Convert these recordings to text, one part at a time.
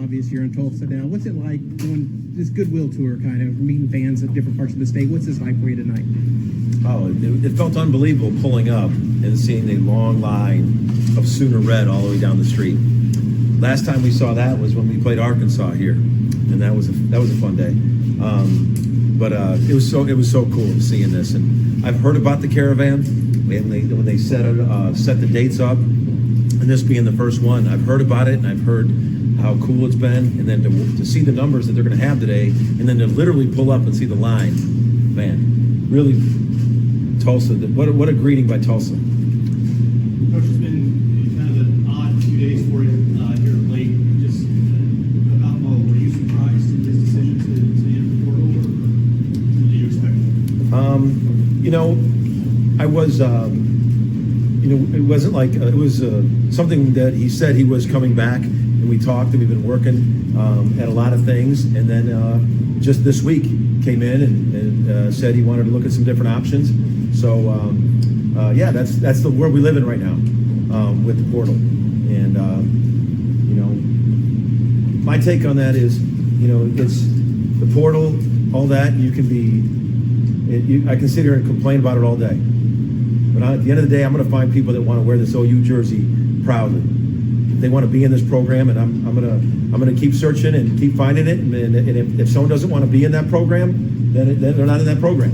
obvious here in Tulsa now. What's it like doing this Goodwill tour, kind of meeting fans at different parts of the state? What's this like for you tonight? Oh, it felt unbelievable pulling up and seeing a long line of Sooner Red all the way down the street. Last time we saw that was when we played Arkansas here, and that was a fun day. But it was so cool seeing this, and I've heard about the Caravan when they set the dates up, and this being the first one. I've heard about it, and I've heard how cool it's been, and then to see the numbers that they're going to have today, and then to literally pull up and see the line, man, really, Tulsa. What a greeting by Tulsa. Coach, it's been kind of an odd few days for you here of late. Just about Mo, were you surprised in his decision to enter the portal, or did you expect it? I was. It wasn't like it was something that he said he was coming back, and we talked, and we've been working at a lot of things, and then just this week came in and said he wanted to look at some different options. So yeah, that's the world we live in right now with the portal, and my take on that is, it's the portal, all that you can be. I can sit here and complain about it all day. But at the end of the day, I'm going to find people that want to wear this OU jersey proudly. They want to be in this program, and I'm going to keep searching and keep finding it. And if someone doesn't want to be in that program, then they're not in that program.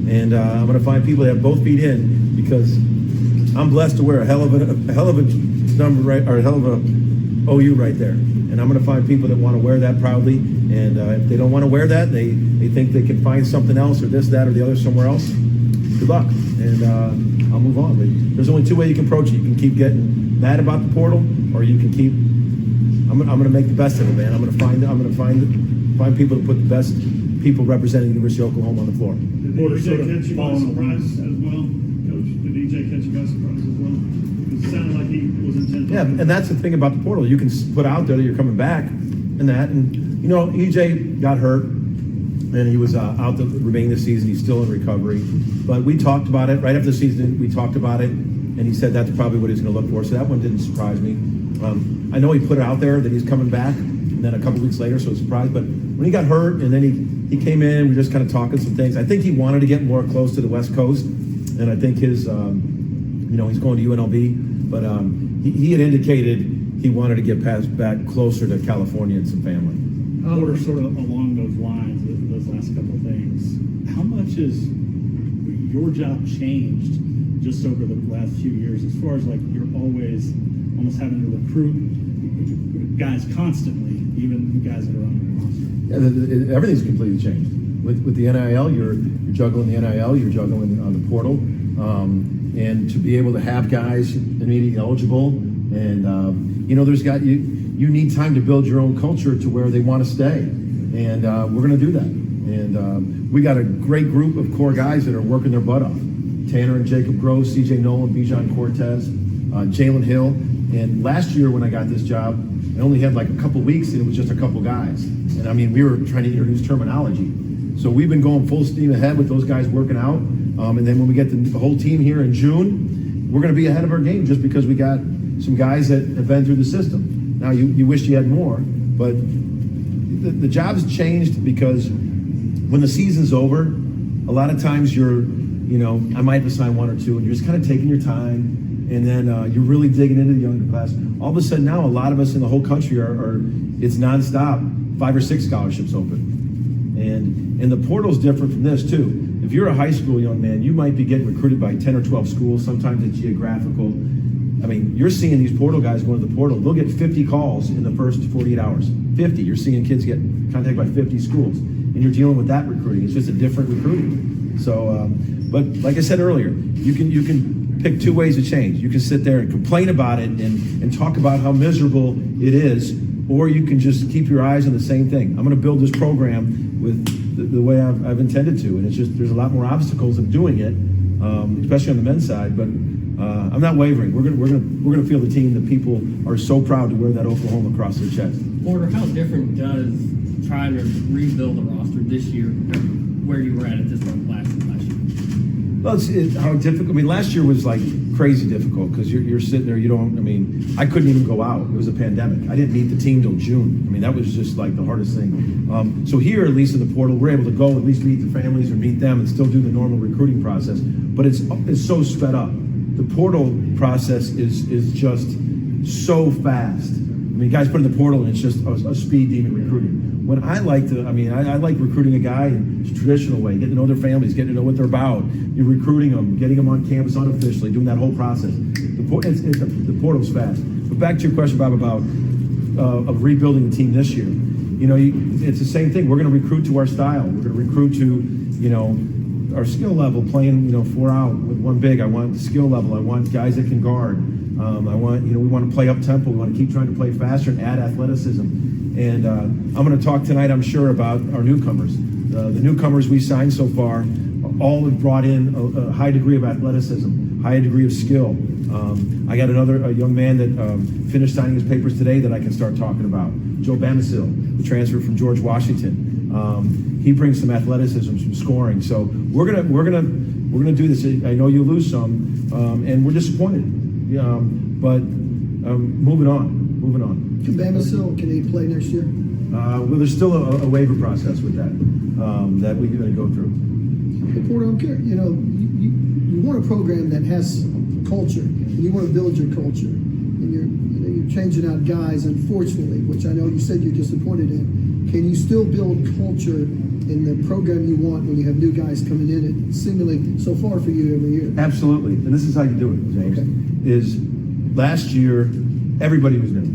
And I'm going to find people that have both feet in, because I'm blessed to wear a hell of a number, right, or a hell of a OU right there. And I'm going to find people that want to wear that proudly. And if they don't want to wear that, they think they can find something else, or this, that, or the other somewhere else, good luck. And I'll move on. But there's only two ways you can approach it. You can keep getting mad about the portal, or you can keep. I'm going to make the best of it, man. I'm going to find people to put the best people representing the University of Oklahoma on the floor. Did EJ catch you by surprise as well, Coach? Did EJ catch you by surprise as well? Because it sounded like he was intent. Yeah, and that's the thing about the portal. You can put out there that you're coming back, and that. And EJ got hurt, and he was out the remaining of the season. He's still in recovery. But we talked about it right after the season. We talked about it, and he said that's probably what he's going to look for. So that one didn't surprise me. I know he put it out there that he's coming back, and then a couple weeks later, so it was a surprise. But when he got hurt, and then he came in, we were just kind of talking some things. I think he wanted to get more close to the West Coast, and I think his, he's going to UNLV. But he had indicated he wanted to get back closer to California and some family. Porter, sort of along those lines, those last couple of things, how much has your job changed just over the last few years, as far as like you're always almost having to recruit guys constantly, even guys that are on the roster? Yeah, everything's completely changed. With the NIL, you're juggling the NIL, you're juggling the portal, and to be able to have guys immediately eligible, and you need time to build your own culture to where they want to stay, and we're going to do that. And we got a great group of core guys that are working their butt off. Tanner and Jacob Gross, CJ Nolan, Bijan Cortez, Jalen Hill. And last year when I got this job, I only had like a couple weeks, and it was just a couple guys. And I mean, we were trying to introduce terminology. So we've been going full steam ahead with those guys working out. And then when we get the whole team here in June, we're going to be ahead of our game just because we got some guys that have been through the system. Now, you wish you had more, but the job's changed because when the season's over, a lot of times I might have to sign one or two, and you're just kind of taking your time, and then you're really digging into the younger class. All of a sudden now, a lot of us in the whole country it's nonstop, 5 or 6 scholarships open. And the portal's different from this too. If you're a high school young man, you might be getting recruited by 10 or 12 schools, sometimes it's geographical. I mean, you're seeing these portal guys going to the portal. They'll get 50 calls in the first 48 hours. 50. You're seeing kids get contacted by 50 schools. And you're dealing with that recruiting. It's just a different recruiting. So, but like I said earlier, you can pick two ways to change. You can sit there and complain about it and talk about how miserable it is, or you can just keep your eyes on the same thing. I'm going to build this program with the way I've intended to. And it's just, there's a lot more obstacles of doing it, especially on the men's side. But I'm not wavering. We're gonna feel the team that people are so proud to wear that Oklahoma across their chest. Porter, how different does trying to rebuild the roster this year where you were at this point last year? Well, how difficult. I mean, last year was like crazy difficult because you're sitting there. I couldn't even go out. It was a pandemic. I didn't meet the team till June. I mean, that was just like the hardest thing. So here, at least in the portal, we're able to go at least meet the families or meet them and still do the normal recruiting process. But it's so sped up. The portal process is just so fast. I mean, guys put in the portal and it's just a speed demon recruiting. When I like recruiting a guy in a traditional way, getting to know their families, getting to know what they're about. You're recruiting them, getting them on campus unofficially, doing that whole process. The portal's fast. But back to your question, Bob, about of rebuilding the team this year. It's the same thing. We're going to recruit to our style. We're going to recruit to, our skill level, playing, 4 out with one big. I want the skill level. I want guys that can guard. We want to play up tempo. We want to keep trying to play faster and add athleticism. And I'm going to talk tonight, I'm sure, about our newcomers. The newcomers we signed so far all have brought in a high degree of athleticism, high degree of skill. I got a young man that finished signing his papers today that I can start talking about. Joe Bamisil, the transfer from George Washington. He brings some athleticism, some scoring. So we're gonna do this. I know you'll lose some, and we're disappointed. But moving on. Can Bamisil, can he play next year? Well, there's still a waiver process with that that we're going to go through. Hey, Porter, I'm curious. You want a program that has culture, and you want to build your culture, and you're changing out guys, unfortunately, which I know you said you're disappointed in. Can you still build culture in the program you want when you have new guys coming in? It seemingly so far for you every year. Absolutely, and this is how you do it, James. Okay. Is last year everybody was new.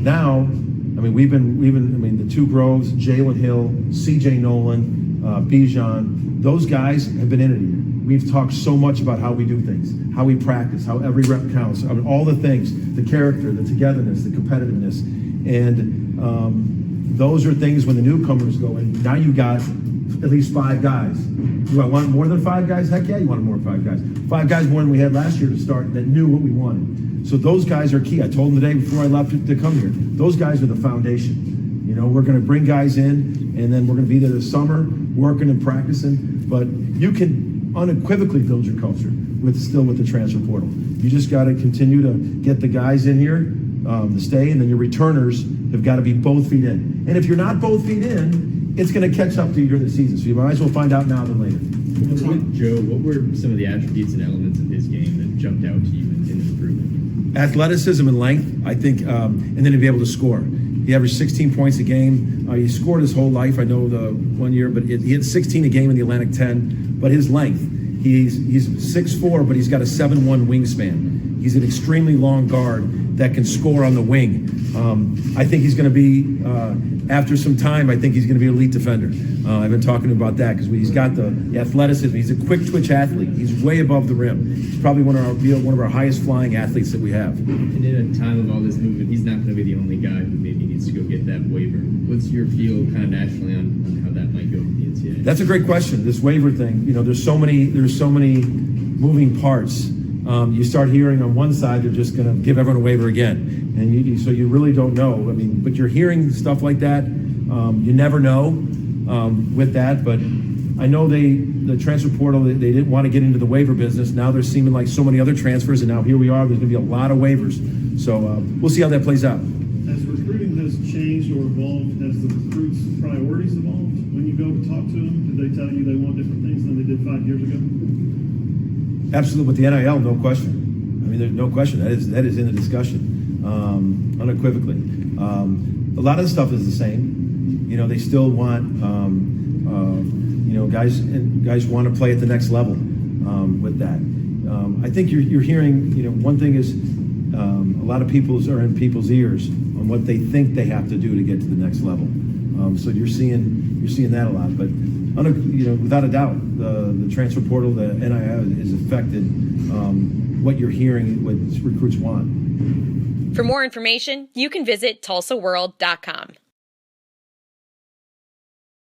Now, the two Groves, Jalen Hill, C.J. Nolan, Bijan, those guys have been in it here. We've talked so much about how we do things, how we practice, how every rep counts, all the things, the character, the togetherness, the competitiveness. And those are things when the newcomers go in. Now you got at least 5 guys. Do I want more than 5 guys? Heck yeah, you want more than 5 guys. 5 guys more than we had last year to start that knew what we wanted. So those guys are key. I told them today before I left to come here. Those guys are the foundation. We're going to bring guys in, and then we're going to be there this summer, working and practicing. But you can unequivocally build your culture with the transfer portal. You just got to continue to get the guys in here to stay, and then your returners have got to be both feet in. And if you're not both feet in, it's going to catch up to you during the season. So you might as well find out now than later. With Joe, what were some of the attributes and elements of his game that jumped out to you in improvement? Athleticism and length, I think, and then to be able to score. He averaged 16 points a game. He scored his whole life. I know the 1 year, but he had 16 a game in the Atlantic 10. But his length, he's 6'4", but he's got a 7'1" wingspan. He's an extremely long guard that can score on the wing. I think he's going to be, after some time, I think he's going to be an elite defender. I've been talking about that because he's got the athleticism. He's a quick twitch athlete. He's way above the rim. He's probably one of our highest flying athletes that we have. And in a time of all this movement, he's not going to be the only guy who maybe needs to go get that waiver. What's your feel kind of nationally on how that might go with the NCAA? That's a great question. This waiver thing, there's so many moving parts. You start hearing on one side they're just going to give everyone a waiver again, and so you really don't know. But you're hearing stuff like that. You never know with that. But I know the transfer portal, they didn't want to get into the waiver business. Now they're seeming like so many other transfers, and now here we are. There's going to be a lot of waivers. So we'll see how that plays out. As recruiting has changed or evolved, has the recruits' priorities evolved? When you go to talk to them, did they tell you they want different things than they did 5 years ago? Absolutely, with the NIL, no question. There's no question that is in the discussion, unequivocally. A lot of the stuff is the same. They still want, guys want to play at the next level with that. I think you're hearing, one thing is a lot of people are in people's ears on what they think they have to do to get to the next level. So you're seeing that a lot, but without a doubt, the transfer portal, the NIL has affected what you're hearing, what recruits want. For more information, you can visit TulsaWorld.com.